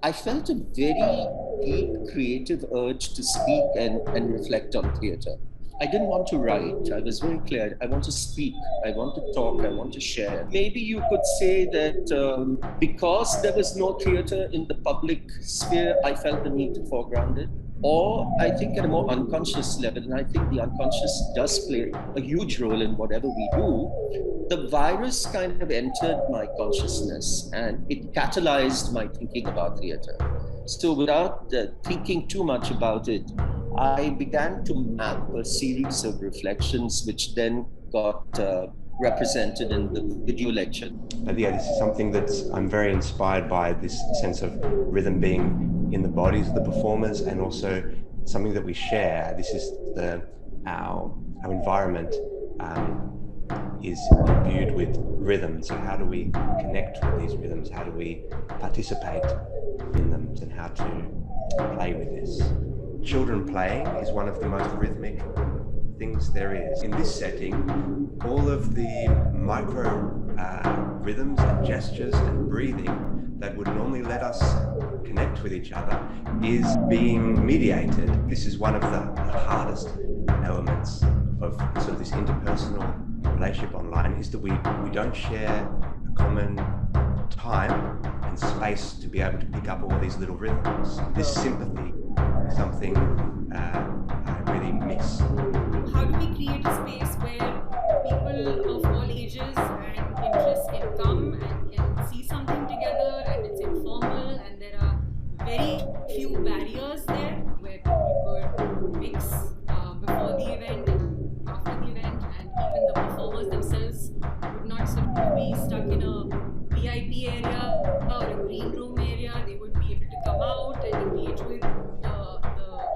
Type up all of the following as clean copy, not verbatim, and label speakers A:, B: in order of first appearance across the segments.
A: I felt a very deep creative urge to speak and reflect on theatre. I didn't want to write. I was very clear. I want to speak. I want to talk. I want to share. Maybe you could say that because there was no theatre in the public sphere, I felt the need to foreground it. Or I think at a more unconscious level, and I think the unconscious does play a huge role in whatever we do, the virus kind of entered my consciousness and it catalyzed my thinking about theatre. So without thinking too much about it, I began to map a series of reflections, which then got represented in the video lecture.
B: But yeah, this is something I'm very inspired by, this sense of rhythm being in the bodies of the performers, and also something that we share. This is our environment is imbued with rhythm. So how do we connect with these rhythms? How do we participate in them, and how to play with this? Children playing is one of the most rhythmic things there is. In this setting, all of the micro rhythms and gestures and breathing that would normally let us connect with each other is being mediated. This is one of the hardest elements of sort of this interpersonal relationship online, is that we don't share a common time and space to be able to pick up all these little rhythms. This sympathy is something I really miss.
C: How do we create a space where people of all ages and interests can come and can see something together, and it's informal and there are very few barriers there, where people could mix before the event and after the event, and even the performers themselves would not sort of be stuck in a VIP area or a green room area. They would be able to come out and engage with the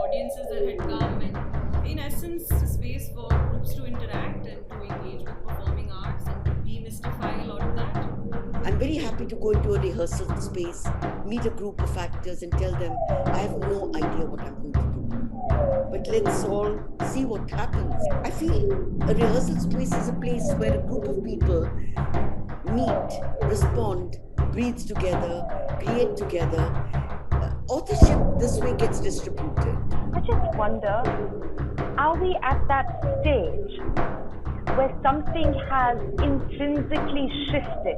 C: audiences that had come, and in essence a space for groups to interact and to engage with performing arts and to demystify a lot of that.
D: I'm very happy to go into a rehearsal space, meet a group of actors and tell them I have no idea what I'm going to do, but let's all see what happens. I feel a rehearsal space is a place where a group of people meet, respond, breathe together, create together. Authorship this way gets distributed.
E: I just wonder, are we at that stage where something has intrinsically shifted?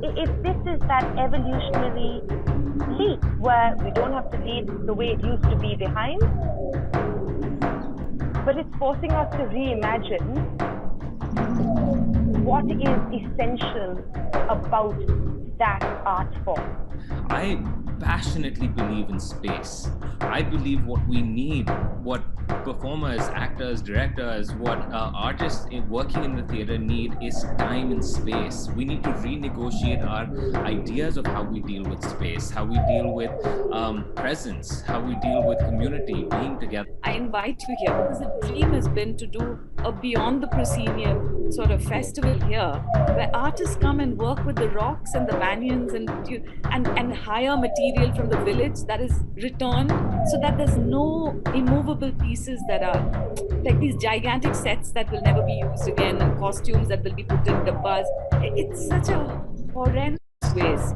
E: If this is that evolutionary leap where we don't have to lead the way it used to be behind, but it's forcing us to reimagine what is essential about that art form.
F: I passionately believe in space. I believe what we need, what performers, actors, directors, what artists working in the theatre need is time and space. We need to renegotiate our ideas of how we deal with space, how we deal with presence, how we deal with community, being together.
G: I invite you here because the dream has been to do a Beyond the Proscenium sort of festival here, where artists come and work with the rocks and the banyans and hire material from the village that is returned, so that there's no immovable pieces that are like these gigantic sets that will never be used again, and costumes that will be put in dabbas. It's such a horrendous waste.